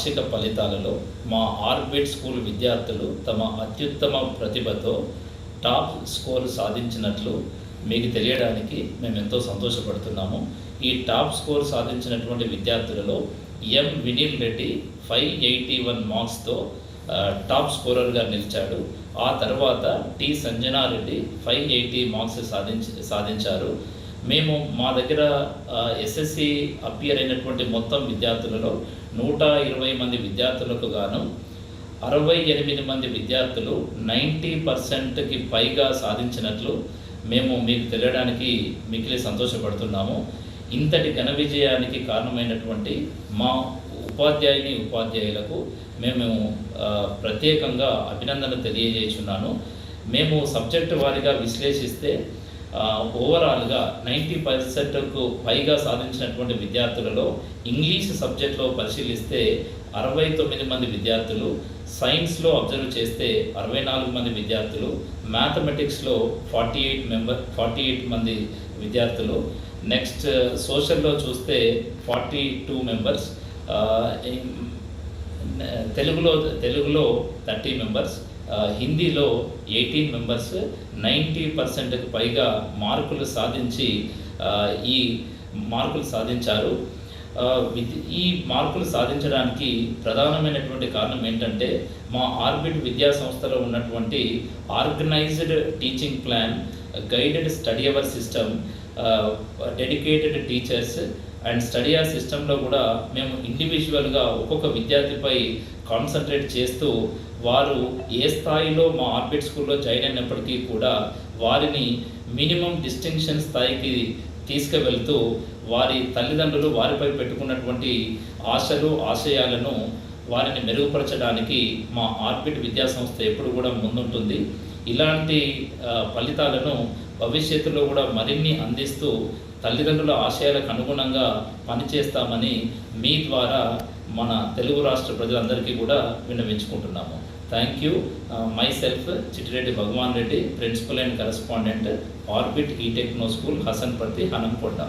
వార్షిక ఫలితాలలో మా ఆర్బిట్ స్కూల్ విద్యార్థులు తమ అత్యుత్తమ ప్రతిభతో టాప్ స్కోర్ సాధించినట్లు మీకు తెలియడానికి మేము ఎంతో సంతోషపడుతున్నాము. ఈ టాప్ స్కోర్ సాధించినటువంటి విద్యార్థులలో ఎం వినీల్ రెడ్డి 581 మార్క్స్తో టాప్ స్కోరర్గా నిలిచాడు. ఆ తర్వాత టి సంజనారెడ్డి 580 మార్క్స్ సాధించారు. మేము మా దగ్గర ఎస్ఎస్సి అపియర్ అయినటువంటి మొత్తం విద్యార్థులలో 120 మంది విద్యార్థులకు గాను 68 మంది విద్యార్థులు 90%కి పైగా సాధించినట్లు మేము మీకు తెలియడానికి మిక్కిలి సంతోషపడుతున్నాము. ఇంతటి ఘన విజయానికి కారణమైనటువంటి మా ఉపాధ్యాయులకు మేము ప్రత్యేకంగా అభినందనలు తెలియజేస్తున్నాను. మేము సబ్జెక్టు వారీగా విశ్లేషిస్తే ఓవరాల్గా 90%కు పైగా సాధించినటువంటి విద్యార్థులలో ఇంగ్లీష్ సబ్జెక్ట్లో పరిశీలిస్తే 69 మంది విద్యార్థులు, సైన్స్లో అబ్జర్వ్ చేస్తే 64 మంది విద్యార్థులు, మ్యాథమెటిక్స్లో 48 మంది విద్యార్థులు, నెక్స్ట్ సోషల్లో చూస్తే 42 మెంబర్స్, తెలుగులో 30 మెంబర్స్, హిందీలో 18 మెంబర్స్ 90%కు పైగా మార్కులు సాధించారు. ఈ మార్కులు సాధించడానికి ప్రధానమైనటువంటి కారణం ఏంటంటే మా ఆర్బిట్ విద్యా సంస్థలో ఉన్నటువంటి organised teaching plan, guided study hour system, dedicated teachers and study hour సిస్టంలో కూడా మేము ఇండివిజువల్గా ఒక్కొక్క విద్యార్థిపై కాన్సన్ట్రేట్ చేస్తూ వారు ఏ స్థాయిలో మా ఆర్బిట్ స్కూల్లో జాయిన్ అయినప్పటికీ కూడా వారిని మినిమం డిస్టింక్షన్ స్థాయికి తీసుకువెళ్తూ వారి తల్లిదండ్రులు వారిపై పెట్టుకున్నటువంటి ఆశలు ఆశయాలను వారిని మెరుగుపరచడానికి మా ఆర్బిట్ విద్యా సంస్థ ఎప్పుడు కూడా ముందుంటుంది. ఇలాంటి ఫలితాలను భవిష్యత్తులో కూడా మరిన్ని అందిస్తూ తల్లిదండ్రుల ఆశయాలకు అనుగుణంగా పనిచేస్తామని మీ ద్వారా మన తెలుగు రాష్ట్ర ప్రజలందరికీ కూడా విన్నవించుకుంటున్నాము. Thank you. Myself Chittireddy Bhagwan Reddy, principal and correspondent, orbit e techno school, Hasanparthy, Hanamkonda.